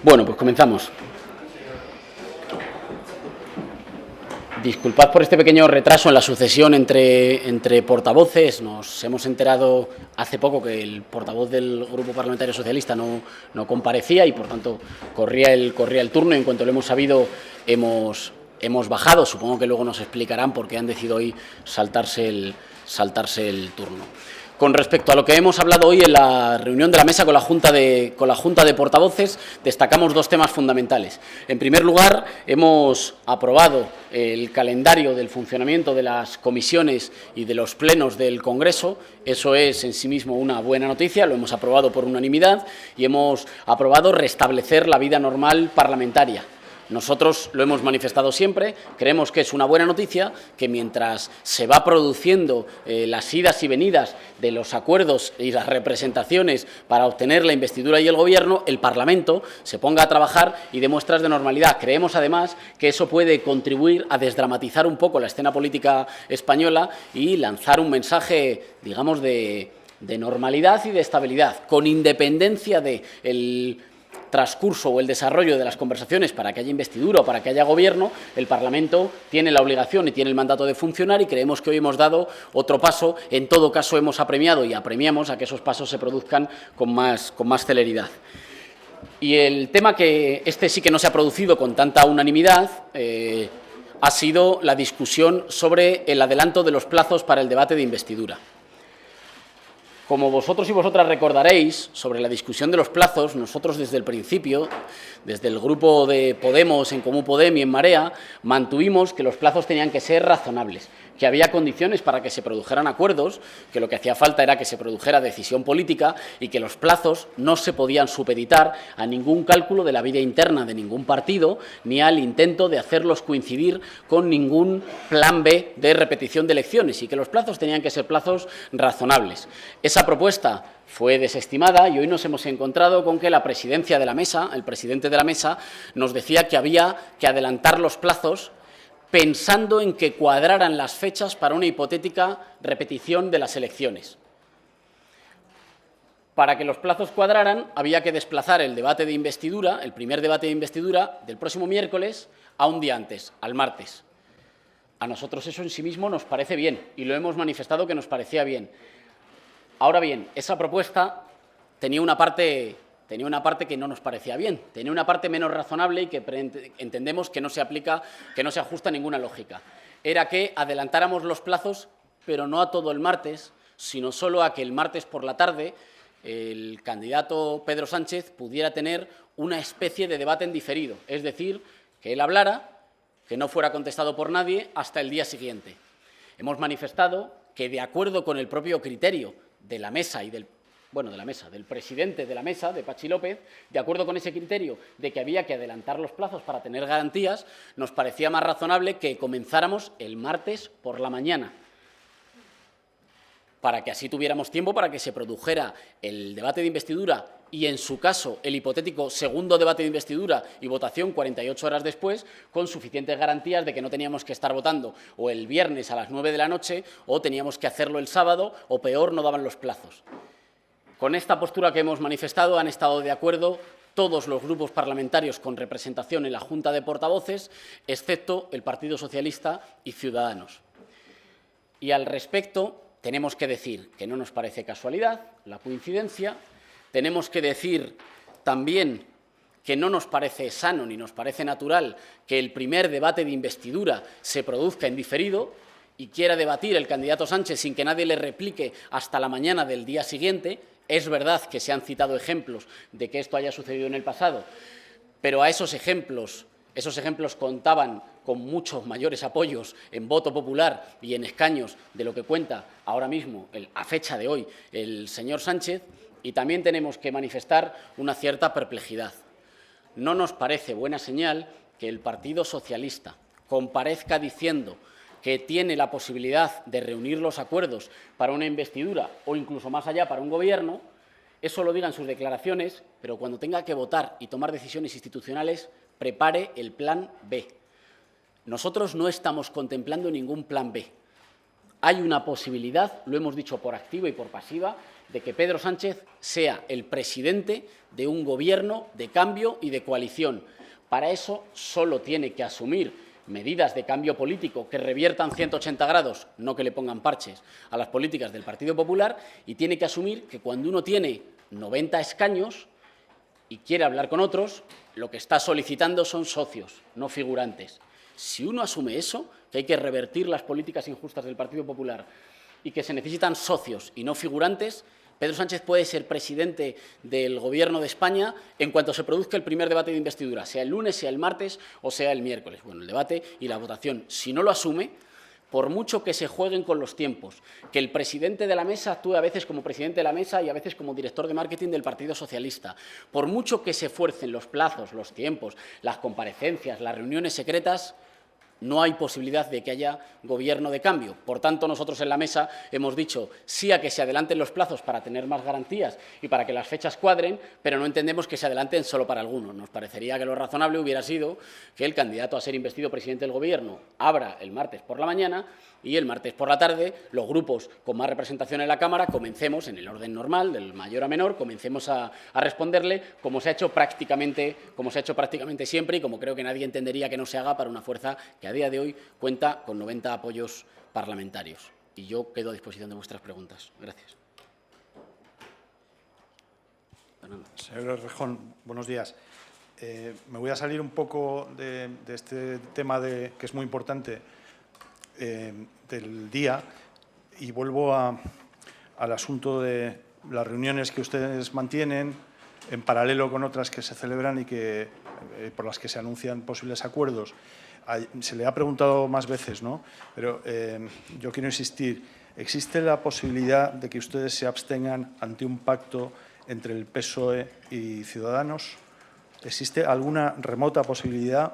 Bueno, pues comenzamos. Disculpad por este pequeño retraso en la sucesión entre portavoces. Nos hemos enterado hace poco que el portavoz del Grupo Parlamentario Socialista no comparecía y, por tanto, corría el turno. Y en cuanto lo hemos sabido, hemos bajado. Supongo que luego nos explicarán por qué han decidido hoy saltarse el turno. Con respecto a lo que hemos hablado hoy en la reunión de la mesa con la Junta de Portavoces, destacamos dos temas fundamentales. En primer lugar, hemos aprobado el calendario del funcionamiento de las comisiones y de los plenos del Congreso. Eso es en sí mismo una buena noticia, lo hemos aprobado por unanimidad y hemos aprobado restablecer la vida normal parlamentaria. Nosotros lo hemos manifestado siempre, creemos que es una buena noticia que mientras se va produciendo las idas y venidas de los acuerdos y las representaciones para obtener la investidura y el Gobierno, el Parlamento se ponga a trabajar y dé muestras de normalidad. Creemos, además, que eso puede contribuir a desdramatizar un poco la escena política española y lanzar un mensaje, digamos, de normalidad y de estabilidad, con independencia del transcurso o el desarrollo de las conversaciones para que haya investidura o para que haya Gobierno. El Parlamento tiene la obligación y tiene el mandato de funcionar y creemos que hoy hemos dado otro paso. En todo caso, hemos apremiado y apremiamos a que esos pasos se produzcan con más celeridad. Y el tema que sí que no se ha producido con tanta unanimidad ha sido la discusión sobre el adelanto de los plazos para el debate de investidura. Como vosotros y vosotras recordaréis, sobre la discusión de los plazos, nosotros desde el principio, desde el grupo de Podemos, en Comú Podem y en Marea, mantuvimos que los plazos tenían que ser razonables, que había condiciones para que se produjeran acuerdos, que lo que hacía falta era que se produjera decisión política y que los plazos no se podían supeditar a ningún cálculo de la vida interna de ningún partido ni al intento de hacerlos coincidir con ningún plan B de repetición de elecciones y que los plazos tenían que ser plazos razonables. Esa propuesta fue desestimada y hoy nos hemos encontrado con que la presidencia de la mesa, el presidente de la mesa, nos decía que había que adelantar los plazos pensando en que cuadraran las fechas para una hipotética repetición de las elecciones. Para que los plazos cuadraran, había que desplazar el debate de investidura, el primer debate de investidura, del próximo miércoles a un día antes, al martes. A nosotros eso en sí mismo nos parece bien y lo hemos manifestado que nos parecía bien. Ahora bien, esa propuesta tenía una parte que no nos parecía bien, tenía una parte menos razonable y que entendemos que no se aplica, que no se ajusta a ninguna lógica. Era que adelantáramos los plazos, pero no a todo el martes, sino solo a que el martes por la tarde el candidato Pedro Sánchez pudiera tener una especie de debate en diferido, es decir, que él hablara, que no fuera contestado por nadie hasta el día siguiente. Hemos manifestado que, de acuerdo con el propio criterio de la mesa y del presidente de la mesa, de Pachi López, de acuerdo con ese criterio de que había que adelantar los plazos para tener garantías, nos parecía más razonable que comenzáramos el martes por la mañana, para que así tuviéramos tiempo para que se produjera el debate de investidura y, en su caso, el hipotético segundo debate de investidura y votación 48 horas después, con suficientes garantías de que no teníamos que estar votando o el viernes a las 9 de la noche o teníamos que hacerlo el sábado o, peor, no daban los plazos. Con esta postura que hemos manifestado han estado de acuerdo todos los grupos parlamentarios con representación en la Junta de Portavoces, excepto el Partido Socialista y Ciudadanos. Y al respecto tenemos que decir que no nos parece casualidad la coincidencia. Tenemos que decir también que no nos parece sano ni nos parece natural que el primer debate de investidura se produzca en diferido y quiera debatir el candidato Sánchez sin que nadie le replique hasta la mañana del día siguiente. Es verdad que se han citado ejemplos de que esto haya sucedido en el pasado, pero a esos ejemplos contaban con muchos mayores apoyos en voto popular y en escaños de lo que cuenta ahora mismo, a fecha de hoy, el señor Sánchez. Y también tenemos que manifestar una cierta perplejidad. No nos parece buena señal que el Partido Socialista comparezca diciendo que tiene la posibilidad de reunir los acuerdos para una investidura o incluso más allá para un Gobierno. Eso lo diga en sus declaraciones, pero cuando tenga que votar y tomar decisiones institucionales, prepare el plan B. Nosotros no estamos contemplando ningún plan B. Hay una posibilidad, lo hemos dicho por activa y por pasiva, de que Pedro Sánchez sea el presidente de un gobierno de cambio y de coalición. Para eso solo tiene que asumir medidas de cambio político que reviertan 180 grados, no que le pongan parches a las políticas del Partido Popular, y tiene que asumir que cuando uno tiene 90 escaños y quiere hablar con otros, lo que está solicitando son socios, no figurantes. Si uno asume eso, que hay que revertir las políticas injustas del Partido Popular y que se necesitan socios y no figurantes, Pedro Sánchez puede ser presidente del Gobierno de España en cuanto se produzca el primer debate de investidura, sea el lunes, sea el martes o sea el miércoles. Bueno, el debate y la votación. Si no lo asume, por mucho que se jueguen con los tiempos, que el presidente de la mesa actúe a veces como presidente de la mesa y a veces como director de marketing del Partido Socialista, por mucho que se fuercen los plazos, los tiempos, las comparecencias, las reuniones secretas, no hay posibilidad de que haya gobierno de cambio. Por tanto, nosotros en la mesa hemos dicho sí a que se adelanten los plazos para tener más garantías y para que las fechas cuadren, pero no entendemos que se adelanten solo para algunos. Nos parecería que lo razonable hubiera sido que el candidato a ser investido presidente del Gobierno abra el martes por la mañana y el martes por la tarde los grupos con más representación en la Cámara comencemos, en el orden normal, del mayor a menor, comencemos a responderle como se ha hecho prácticamente siempre y como creo que nadie entendería que no se haga para una fuerza que a día de hoy cuenta con 90 apoyos parlamentarios. Y yo quedo a disposición de vuestras preguntas. Gracias. Fernando. Señor Errejón, buenos días. Me voy a salir un poco de este tema que es muy importante del día y vuelvo al asunto de las reuniones que ustedes mantienen en paralelo con otras que se celebran y por las que se anuncian posibles acuerdos. Se le ha preguntado más veces, ¿no? Pero yo quiero insistir. ¿Existe la posibilidad de que ustedes se abstengan ante un pacto entre el PSOE y Ciudadanos? ¿Existe alguna remota posibilidad,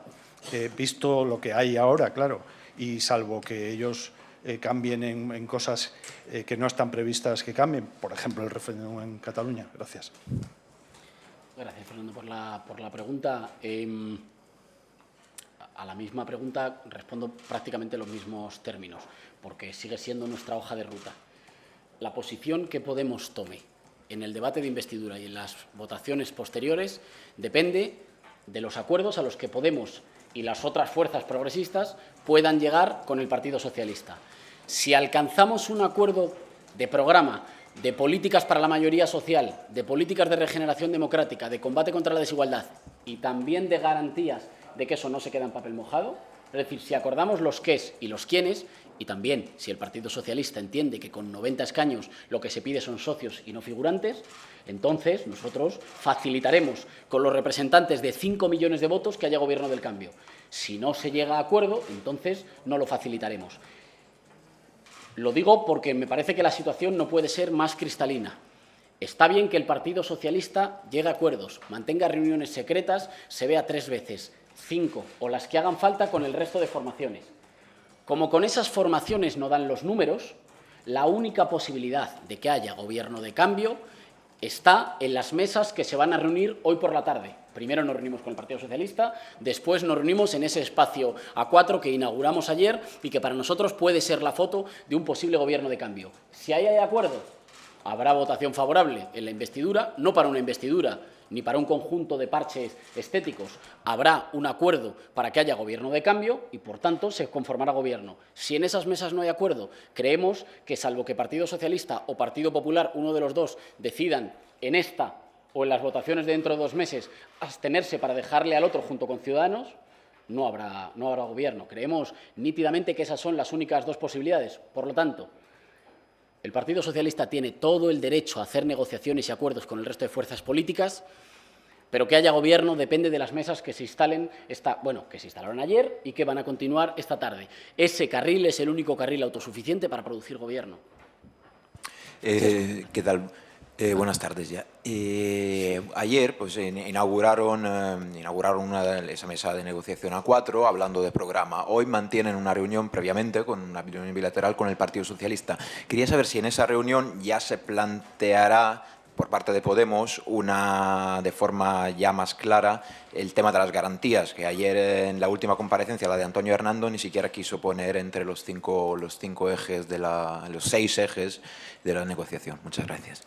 visto lo que hay ahora, claro, y salvo que ellos cambien en cosas que no están previstas que cambien? Por ejemplo, el referéndum en Cataluña. Gracias. Gracias, Fernando, por la pregunta. A la misma pregunta respondo prácticamente en los mismos términos, porque sigue siendo nuestra hoja de ruta. La posición que Podemos tome en el debate de investidura y en las votaciones posteriores depende de los acuerdos a los que Podemos y las otras fuerzas progresistas puedan llegar con el Partido Socialista. Si alcanzamos un acuerdo de programa, de políticas para la mayoría social, de políticas de regeneración democrática, de combate contra la desigualdad y también de garantías de que eso no se queda en papel mojado, es decir, si acordamos los qués y los quiénes, y también si el Partido Socialista entiende que con 90 escaños lo que se pide son socios y no figurantes, entonces nosotros facilitaremos con los representantes de 5 millones de votos que haya gobierno del cambio. Si no se llega a acuerdo, entonces no lo facilitaremos. Lo digo porque me parece que la situación no puede ser más cristalina. Está bien que el Partido Socialista llegue a acuerdos, mantenga reuniones secretas, se vea 3 veces, 5 o las que hagan falta con el resto de formaciones. Como con esas formaciones no dan los números, la única posibilidad de que haya gobierno de cambio está en las mesas que se van a reunir hoy por la tarde. Primero nos reunimos con el Partido Socialista, después nos reunimos en ese espacio A4 que inauguramos ayer y que para nosotros puede ser la foto de un posible gobierno de cambio. Si ahí hay acuerdo, habrá votación favorable en la investidura, no para una investidura ni para un conjunto de parches estéticos. Habrá un acuerdo para que haya gobierno de cambio y, por tanto, se conformará gobierno. Si en esas mesas no hay acuerdo, creemos que, salvo que Partido Socialista o Partido Popular, uno de los dos, decidan en esta o en las votaciones de dentro de 2 meses abstenerse para dejarle al otro junto con Ciudadanos, no habrá gobierno. Creemos nítidamente que esas son las únicas 2 posibilidades. Por lo tanto, el Partido Socialista tiene todo el derecho a hacer negociaciones y acuerdos con el resto de fuerzas políticas, pero que haya gobierno depende de las mesas que se instalen, que se instalaron ayer y que van a continuar esta tarde. Ese carril es el único carril autosuficiente para producir gobierno. ¿Qué tal? Buenas tardes ya. Ayer pues, inauguraron esa mesa de negociación A4 hablando de programa. Hoy mantienen una reunión previamente, con una reunión bilateral con el Partido Socialista. Quería saber si en esa reunión ya se planteará por parte de Podemos de forma ya más clara el tema de las garantías, que ayer en la última comparecencia, la de Antonio Hernando, ni siquiera quiso poner entre los 6 ejes de la negociación. Muchas gracias.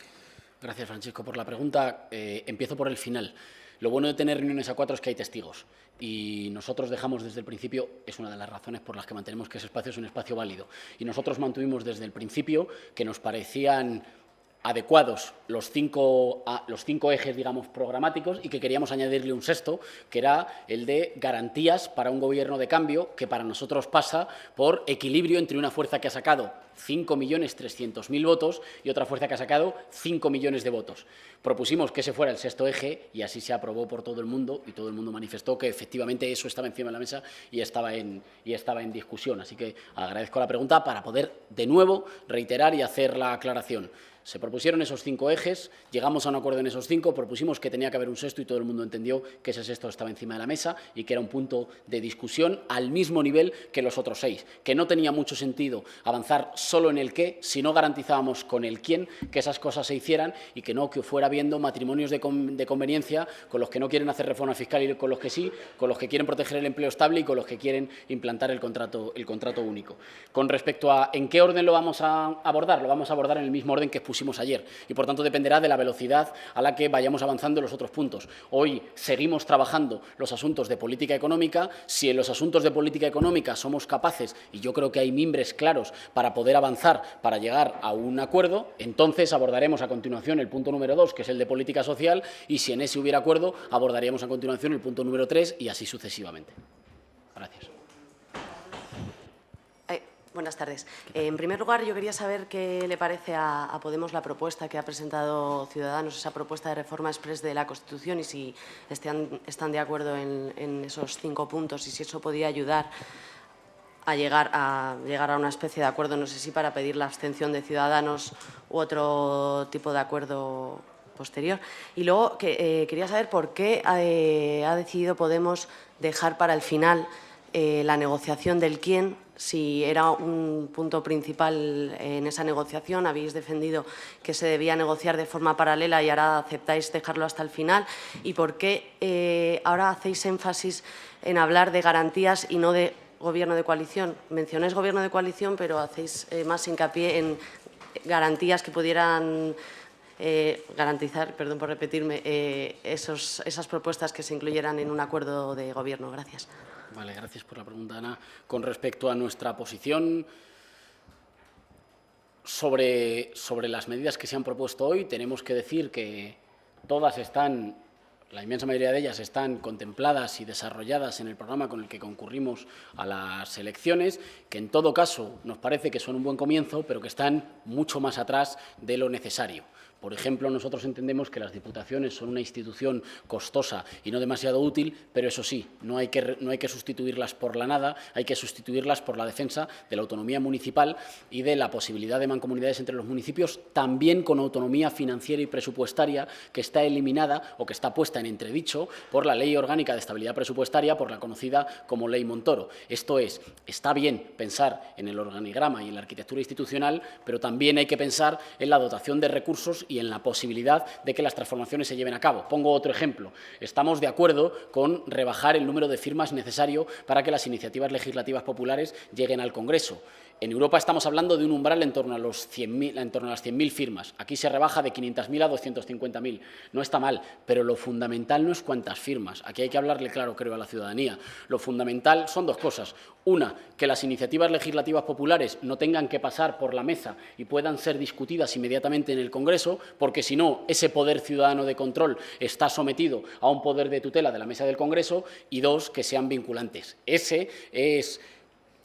Gracias, Francisco, por la pregunta. Empiezo por el final. Lo bueno de tener reuniones a cuatro es que hay testigos y nosotros dejamos desde el principio, es una de las razones por las que mantenemos que ese espacio es un espacio válido, y nosotros mantuvimos desde el principio que nos parecían adecuados los cinco ejes, digamos, programáticos, y que queríamos añadirle un sexto, que era el de garantías para un gobierno de cambio, que para nosotros pasa por equilibrio entre una fuerza que ha sacado 5.300.000 votos y otra fuerza que ha sacado 5 millones de votos. Propusimos que ese fuera el sexto eje y así se aprobó por todo el mundo, y todo el mundo manifestó que efectivamente eso estaba encima de la mesa y estaba en discusión. Así que agradezco la pregunta para poder de nuevo reiterar y hacer la aclaración. Se propusieron esos 5 ejes, llegamos a un acuerdo en esos 5, propusimos que tenía que haber un sexto y todo el mundo entendió que ese sexto estaba encima de la mesa y que era un punto de discusión al mismo nivel que los otros 6, que no tenía mucho sentido avanzar solo en el qué si no garantizábamos con el quién que esas cosas se hicieran y que no que fuera habiendo matrimonios de conveniencia con los que no quieren hacer reforma fiscal y con los que sí, con los que quieren proteger el empleo estable y con los que quieren implantar el contrato único. Con respecto a en qué orden lo vamos a abordar, lo vamos a abordar en el mismo orden que pusimos ayer y, por tanto, dependerá de la velocidad a la que vayamos avanzando en los otros puntos. Hoy seguimos trabajando los asuntos de política económica. Si en los asuntos de política económica somos capaces, y yo creo que hay mimbres claros para poder avanzar, para llegar a un acuerdo, entonces abordaremos a continuación el punto número 2, que es el de política social, y si en ese hubiera acuerdo, abordaríamos a continuación el punto número 3 y así sucesivamente. Gracias. Buenas tardes. En primer lugar, yo quería saber qué le parece a Podemos la propuesta que ha presentado Ciudadanos, esa propuesta de reforma exprés de la Constitución, y si están de acuerdo en esos 5 puntos y si eso podía ayudar a llegar a una especie de acuerdo, no sé si para pedir la abstención de Ciudadanos u otro tipo de acuerdo posterior. Y luego quería saber por qué ha decidido Podemos dejar para el final la negociación del quién, si era un punto principal en esa negociación. Habéis defendido que se debía negociar de forma paralela y ahora aceptáis dejarlo hasta el final. ¿Y por qué ahora hacéis énfasis en hablar de garantías y no de gobierno de coalición? Mencionáis gobierno de coalición, pero hacéis más hincapié en garantías que pudieran garantizar, perdón por repetirme, esas propuestas que se incluyeran en un acuerdo de gobierno. Gracias. Vale, gracias por la pregunta, Ana. Con respecto a nuestra posición sobre las medidas que se han propuesto hoy, tenemos que decir que todas están, la inmensa mayoría de ellas están contempladas y desarrolladas en el programa con el que concurrimos a las elecciones, que en todo caso nos parece que son un buen comienzo, pero que están mucho más atrás de lo necesario. Por ejemplo, nosotros entendemos que las diputaciones son una institución costosa y no demasiado útil, pero eso sí, no hay que sustituirlas por la nada, hay que sustituirlas por la defensa de la autonomía municipal y de la posibilidad de mancomunidades entre los municipios, también con autonomía financiera y presupuestaria, que está eliminada o que está puesta en entredicho por la Ley Orgánica de Estabilidad Presupuestaria, por la conocida como Ley Montoro. Esto es, está bien pensar en el organigrama y en la arquitectura institucional, pero también hay que pensar en la dotación de recursos y en la posibilidad de que las transformaciones se lleven a cabo. Pongo otro ejemplo. Estamos de acuerdo con rebajar el número de firmas necesario para que las iniciativas legislativas populares lleguen al Congreso. En Europa estamos hablando de un umbral en torno a las 100.000 firmas. Aquí se rebaja de 500.000 a 250.000. No está mal, pero lo fundamental no es cuántas firmas. Aquí hay que hablarle claro, creo, a la ciudadanía. Lo fundamental son dos cosas. Una, que las iniciativas legislativas populares no tengan que pasar por la mesa y puedan ser discutidas inmediatamente en el Congreso, porque si no, ese poder ciudadano de control está sometido a un poder de tutela de la mesa del Congreso. Y dos, que sean vinculantes.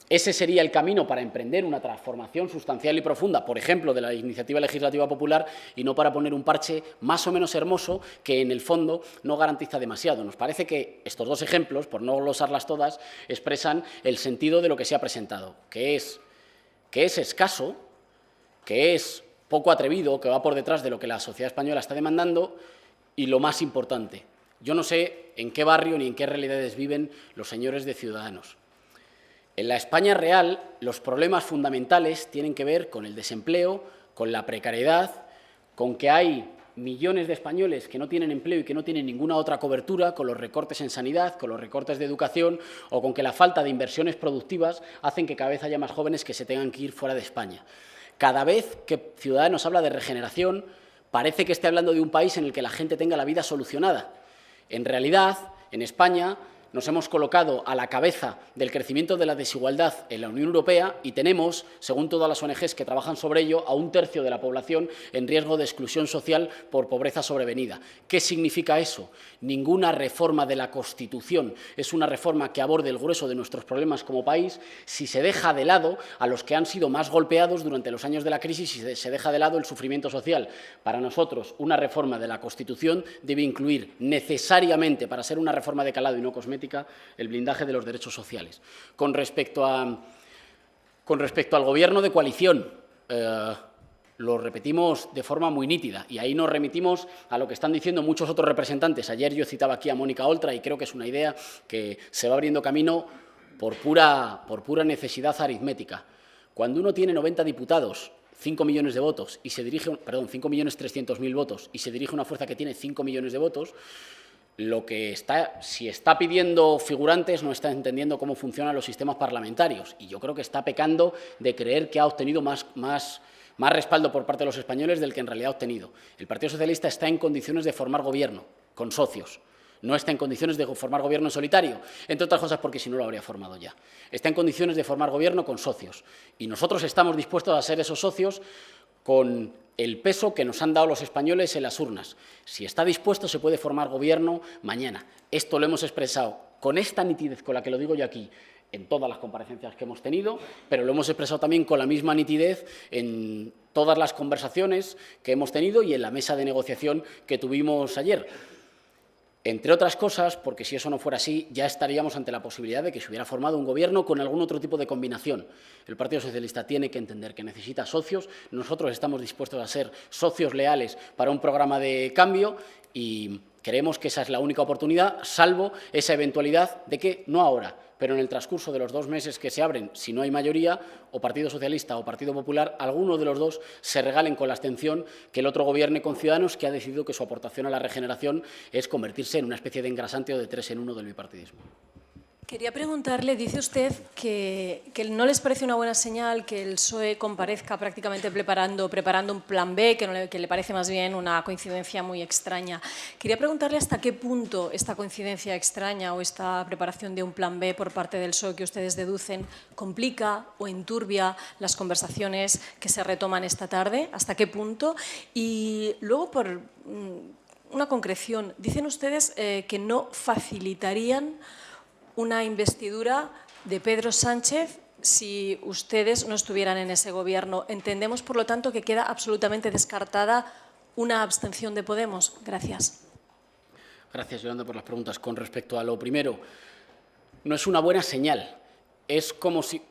Ese sería el camino para emprender una transformación sustancial y profunda, por ejemplo, de la iniciativa legislativa popular, y no para poner un parche más o menos hermoso que, en el fondo, no garantiza demasiado. Nos parece que estos dos ejemplos, por no glosarlas todas, expresan el sentido de lo que se ha presentado, que es escaso, que es poco atrevido, que va por detrás de lo que la sociedad española está demandando, y lo más importante, yo no sé en qué barrio ni en qué realidades viven los señores de Ciudadanos. En la España real, los problemas fundamentales tienen que ver con el desempleo, con la precariedad, con que hay millones de españoles que no tienen empleo y que no tienen ninguna otra cobertura, con los recortes en sanidad, con los recortes de educación o con que la falta de inversiones productivas hacen que cada vez haya más jóvenes que se tengan que ir fuera de España. Cada vez que Ciudadanos habla de regeneración, parece que esté hablando de un país en el que la gente tenga la vida solucionada. En realidad, en España nos hemos colocado a la cabeza del crecimiento de la desigualdad en la Unión Europea y tenemos, según todas las ONGs que trabajan sobre ello, a 1/3 de la población en riesgo de exclusión social por pobreza sobrevenida. ¿Qué significa eso? Ninguna reforma de la Constitución es una reforma que aborde el grueso de nuestros problemas como país si se deja de lado a los que han sido más golpeados durante los años de la crisis y se deja de lado el sufrimiento social. Para nosotros, una reforma de la Constitución debe incluir necesariamente, para ser una reforma de calado y no cosmética, el blindaje de los derechos sociales. Con respecto al Gobierno de coalición, lo repetimos de forma muy nítida y ahí nos remitimos a lo que están diciendo muchos otros representantes. Ayer yo citaba aquí a Mónica Oltra y creo que es una idea que se va abriendo camino por pura necesidad aritmética. Cuando uno tiene 90 diputados, 5 millones de votos y se dirige, 5.300.000 votos y se dirige a una fuerza que tiene 5 millones de votos, si está pidiendo figurantes, no está entendiendo cómo funcionan los sistemas parlamentarios. Y yo creo que está pecando de creer que ha obtenido más respaldo por parte de los españoles del que en realidad ha obtenido. El Partido Socialista está en condiciones de formar gobierno con socios. No está en condiciones de formar gobierno en solitario, entre otras cosas porque si no lo habría formado ya. Está en condiciones de formar gobierno con socios. Y nosotros estamos dispuestos a ser esos socios con el peso que nos han dado los españoles en las urnas. Si está dispuesto, se puede formar gobierno mañana. Esto lo hemos expresado con esta nitidez con la que lo digo yo aquí en todas las comparecencias que hemos tenido, pero lo hemos expresado también con la misma nitidez en todas las conversaciones que hemos tenido y en la mesa de negociación que tuvimos ayer. Entre otras cosas, porque si eso no fuera así, ya estaríamos ante la posibilidad de que se hubiera formado un gobierno con algún otro tipo de combinación. El Partido Socialista tiene que entender que necesita socios. Nosotros estamos dispuestos a ser socios leales para un programa de cambio y creemos que esa es la única oportunidad, salvo esa eventualidad de que, no ahora, pero en el transcurso de los 2 meses que se abren, si no hay mayoría, o Partido Socialista o Partido Popular, alguno de los dos se regalen con la abstención, que el otro gobierne con Ciudadanos, que ha decidido que su aportación a la regeneración es convertirse en una especie de engrasante o de 3 en 1 del bipartidismo. Quería preguntarle, dice usted que no les parece una buena señal que el PSOE comparezca prácticamente preparando un plan B, que le parece más bien una coincidencia muy extraña. Quería preguntarle hasta qué punto esta coincidencia extraña o esta preparación de un plan B por parte del PSOE que ustedes deducen complica o enturbia las conversaciones que se retoman esta tarde, hasta qué punto. Y luego, por una concreción, dicen ustedes que no facilitarían una investidura de Pedro Sánchez si ustedes no estuvieran en ese gobierno. Entendemos, por lo tanto, que queda absolutamente descartada una abstención de Podemos. Gracias. Gracias, Yolanda, por las preguntas. Con respecto a lo primero, no es una buena señal. Es como si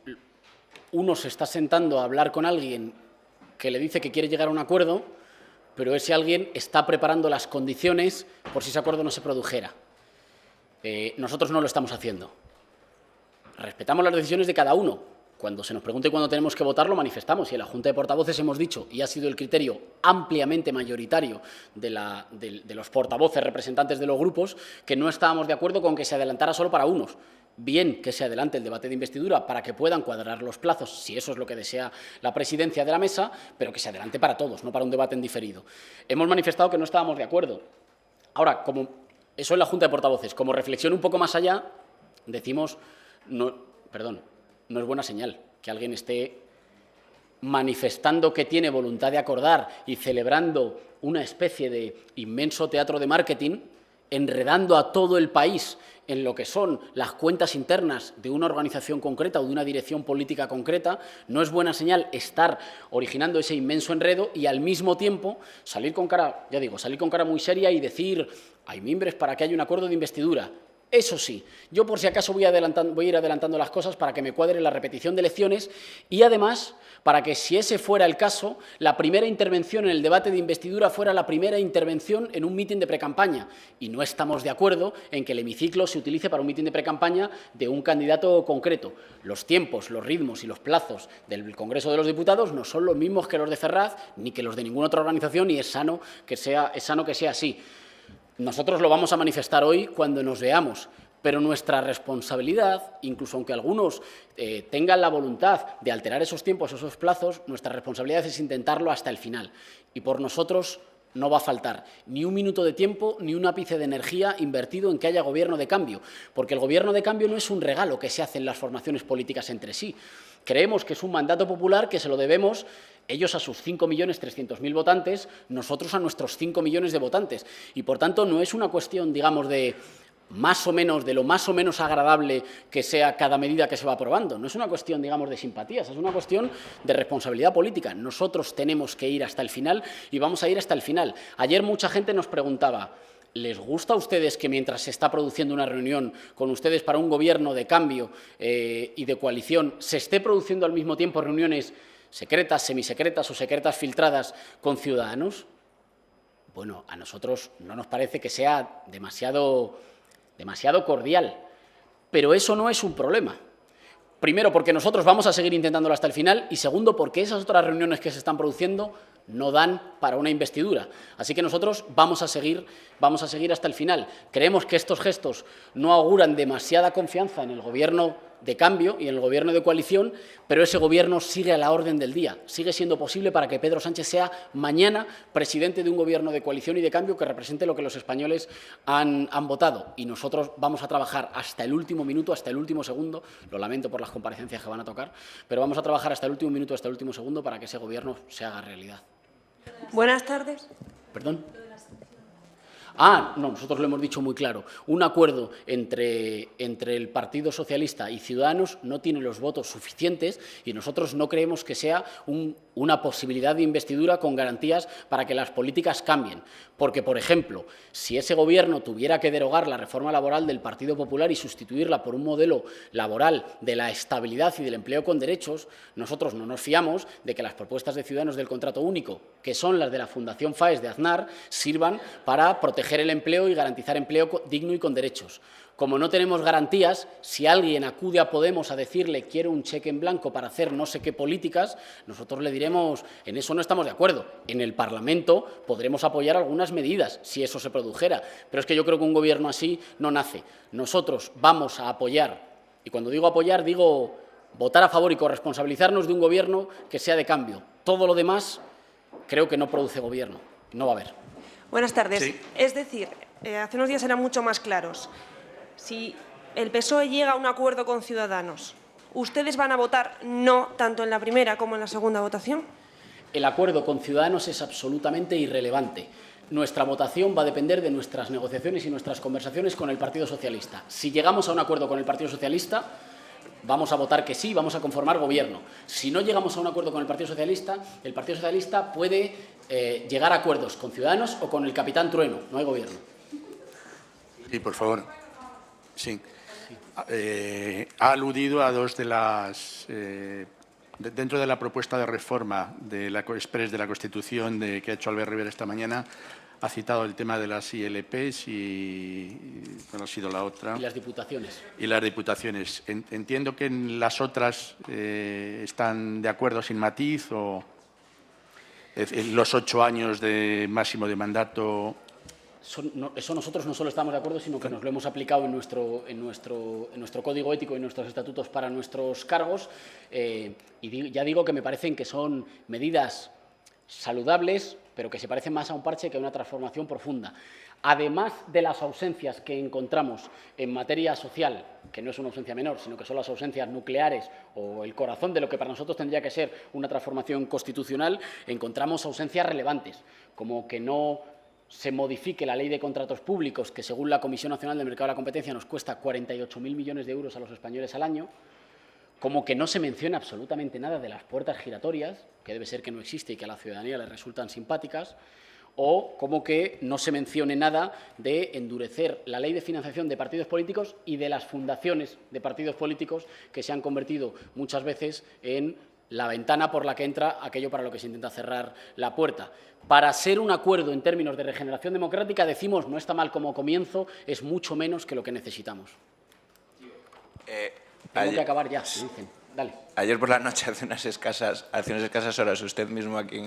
uno se está sentando a hablar con alguien que le dice que quiere llegar a un acuerdo, pero ese alguien está preparando las condiciones por si ese acuerdo no se produjera. Nosotros no lo estamos haciendo. Respetamos las decisiones de cada uno. Cuando se nos pregunte cuándo tenemos que votar, lo manifestamos. Y en la Junta de Portavoces hemos dicho, y ha sido el criterio ampliamente mayoritario de los portavoces representantes de los grupos, que no estábamos de acuerdo con que se adelantara solo para unos. Bien que se adelante el debate de investidura para que puedan cuadrar los plazos, si eso es lo que desea la presidencia de la mesa, pero que se adelante para todos, no para un debate en diferido. Hemos manifestado que no estábamos de acuerdo. Ahora, eso en la Junta de Portavoces. Como reflexión un poco más allá, decimos, no es buena señal que alguien esté manifestando que tiene voluntad de acordar y celebrando una especie de inmenso teatro de marketing, enredando a todo el país en lo que son las cuentas internas de una organización concreta o de una dirección política concreta. No es buena señal estar originando ese inmenso enredo y al mismo tiempo salir con cara muy seria y decir hay mimbres para que haya un acuerdo de investidura. Eso sí, yo por si acaso voy a ir adelantando las cosas para que me cuadre la repetición de elecciones y además para que, si ese fuera el caso, la primera intervención en el debate de investidura fuera la primera intervención en un mitin de precampaña. Y no estamos de acuerdo en que el hemiciclo se utilice para un mitin de precampaña de un candidato concreto. Los tiempos, los ritmos y los plazos del Congreso de los Diputados no son los mismos que los de Ferraz ni que los de ninguna otra organización y es sano que sea así. Nosotros lo vamos a manifestar hoy cuando nos veamos, pero nuestra responsabilidad, incluso aunque algunos tengan la voluntad de alterar esos tiempos, esos plazos, nuestra responsabilidad es intentarlo hasta el final. Y por nosotros no va a faltar ni un minuto de tiempo ni un ápice de energía invertido en que haya gobierno de cambio, porque el gobierno de cambio no es un regalo que se hacen las formaciones políticas entre sí. Creemos que es un mandato popular que se lo debemos ellos a sus 5.300.000 votantes, nosotros a nuestros 5 millones de votantes. Y, por tanto, no es una cuestión, digamos, de más o menos, de lo más o menos agradable que sea cada medida que se va aprobando. No es una cuestión, digamos, de simpatías, es una cuestión de responsabilidad política. Nosotros tenemos que ir hasta el final y vamos a ir hasta el final. Ayer mucha gente nos preguntaba, ¿les gusta a ustedes que mientras se está produciendo una reunión con ustedes para un gobierno de cambio y de coalición, se esté produciendo al mismo tiempo reuniones secretas, semisecretas o secretas filtradas con Ciudadanos? Bueno, a nosotros no nos parece que sea demasiado cordial, pero eso no es un problema. Primero, porque nosotros vamos a seguir intentándolo hasta el final y, segundo, porque esas otras reuniones que se están produciendo no dan para una investidura. Así que nosotros vamos a seguir hasta el final. Creemos que estos gestos no auguran demasiada confianza en el Gobierno de cambio y en el Gobierno de coalición, pero ese Gobierno sigue a la orden del día. Sigue siendo posible para que Pedro Sánchez sea mañana presidente de un Gobierno de coalición y de cambio que represente lo que los españoles han votado. Y nosotros vamos a trabajar hasta el último minuto, hasta el último segundo. Lo lamento por las comparecencias que van a tocar, pero vamos a trabajar hasta el último minuto, hasta el último segundo para que ese Gobierno se haga realidad. Buenas tardes. ¿Perdón? No, nosotros lo hemos dicho muy claro. Un acuerdo entre el Partido Socialista y Ciudadanos no tiene los votos suficientes y nosotros no creemos que sea una posibilidad de investidura con garantías para que las políticas cambien. Porque, por ejemplo, si ese Gobierno tuviera que derogar la reforma laboral del Partido Popular y sustituirla por un modelo laboral de la estabilidad y del empleo con derechos, nosotros no nos fiamos de que las propuestas de Ciudadanos del contrato único, que son las de la Fundación FAES de Aznar, sirvan para proteger el empleo y garantizar empleo digno y con derechos. Como no tenemos garantías, si alguien acude a Podemos a decirle quiero un cheque en blanco para hacer no sé qué políticas, nosotros le diremos en eso no estamos de acuerdo. En el Parlamento podremos apoyar algunas medidas si eso se produjera, pero es que yo creo que un Gobierno así no nace. Nosotros vamos a apoyar, y cuando digo apoyar digo votar a favor y corresponsabilizarnos de un Gobierno que sea de cambio. Todo lo demás creo que no produce Gobierno, no va a haber. Buenas tardes. Sí. Es decir, hace unos días eran mucho más claros. Si el PSOE llega a un acuerdo con Ciudadanos, ¿ustedes van a votar no tanto en la primera como en la segunda votación? El acuerdo con Ciudadanos es absolutamente irrelevante. Nuestra votación va a depender de nuestras negociaciones y nuestras conversaciones con el Partido Socialista. Si llegamos a un acuerdo con el Partido Socialista, vamos a votar que sí, vamos a conformar Gobierno. Si no llegamos a un acuerdo con el Partido Socialista puede llegar a acuerdos con Ciudadanos o con el Capitán Trueno. No hay Gobierno. Sí, por favor. Sí. Ha aludido a dos de las... dentro de la propuesta de reforma de la exprés de la Constitución que ha hecho Albert Rivera esta mañana, ha citado el tema de las ILPs y ¿cuál ha sido la otra? Y las diputaciones. Y las diputaciones. Entiendo que en las otras están de acuerdo sin matiz o los 8 años de máximo de mandato. Eso nosotros no solo estamos de acuerdo, sino que nos lo hemos aplicado en nuestro código ético y en nuestros estatutos para nuestros cargos. Y ya digo que me parecen que son medidas saludables, pero que se parecen más a un parche que a una transformación profunda. Además de las ausencias que encontramos en materia social, que no es una ausencia menor, sino que son las ausencias nucleares o el corazón de lo que para nosotros tendría que ser una transformación constitucional, encontramos ausencias relevantes, como que no se modifique la Ley de Contratos Públicos, que según la Comisión Nacional del Mercado de la Competencia nos cuesta 48.000 millones de euros a los españoles al año, como que no se menciona absolutamente nada de las puertas giratorias, que debe ser que no existe y que a la ciudadanía le resultan simpáticas, o como que no se mencione nada de endurecer la ley de financiación de partidos políticos y de las fundaciones de partidos políticos que se han convertido muchas veces en la ventana por la que entra aquello para lo que se intenta cerrar la puerta. Para ser un acuerdo en términos de regeneración democrática, decimos, no está mal como comienzo, es mucho menos que lo que necesitamos. Tengo que acabar ya, me dicen. Dale. Ayer por la noche, hace unas escasas horas, usted mismo aquí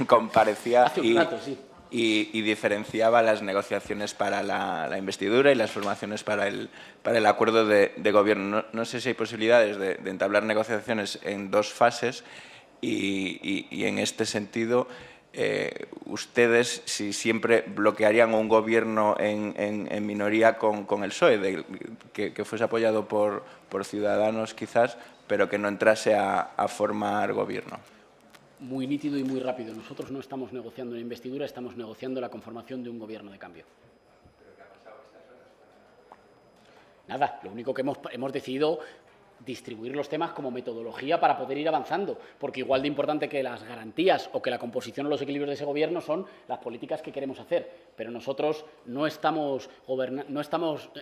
comparecía hace un rato, sí. y diferenciaba las negociaciones para la investidura y las formaciones para el acuerdo de gobierno. No sé si hay posibilidades de entablar negociaciones en 2 fases y en este sentido, ustedes si siempre bloquearían un gobierno en minoría con el PSOE, que fuese apoyado por Ciudadanos quizás, pero que no entrase a formar gobierno. Muy nítido y muy rápido. Nosotros no estamos negociando una investidura, estamos negociando la conformación de un gobierno de cambio. Nada, lo único que hemos decidido distribuir los temas como metodología para poder ir avanzando, porque igual de importante que las garantías o que la composición o los equilibrios de ese gobierno son las políticas que queremos hacer, pero nosotros no estamos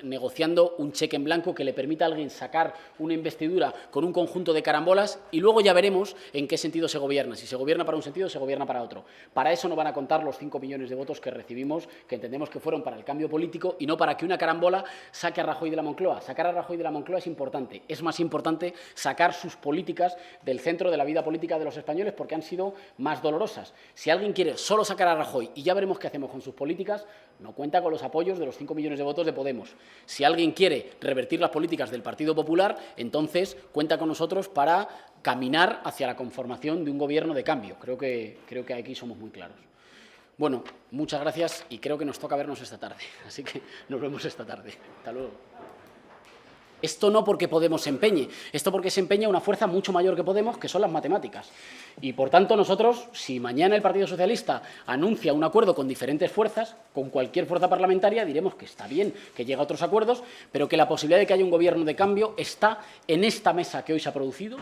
negociando un cheque en blanco que le permita a alguien sacar una investidura con un conjunto de carambolas y luego ya veremos en qué sentido se gobierna, si se gobierna para un sentido o se gobierna para otro. Para eso no van a contar los 5 millones de votos que recibimos, que entendemos que fueron para el cambio político y no para que una carambola saque a Rajoy de la Moncloa. Sacar a Rajoy de la Moncloa es importante, es más importante sacar sus políticas del centro de la vida política de los españoles porque han sido más dolorosas. Si alguien quiere solo sacar a Rajoy y ya veremos qué hacemos con sus políticas, no cuenta con los apoyos de los 5 millones de votos de Podemos. Si alguien quiere revertir las políticas del Partido Popular, entonces cuenta con nosotros para caminar hacia la conformación de un gobierno de cambio. Creo que aquí somos muy claros. Bueno, muchas gracias y creo que nos toca vernos esta tarde. Así que nos vemos esta tarde. Hasta luego. Esto no porque Podemos se empeñe, esto porque se empeña una fuerza mucho mayor que Podemos, que son las matemáticas. Y, por tanto, nosotros, si mañana el Partido Socialista anuncia un acuerdo con diferentes fuerzas, con cualquier fuerza parlamentaria, diremos que está bien, que llega a otros acuerdos, pero que la posibilidad de que haya un gobierno de cambio está en esta mesa que hoy se ha producido.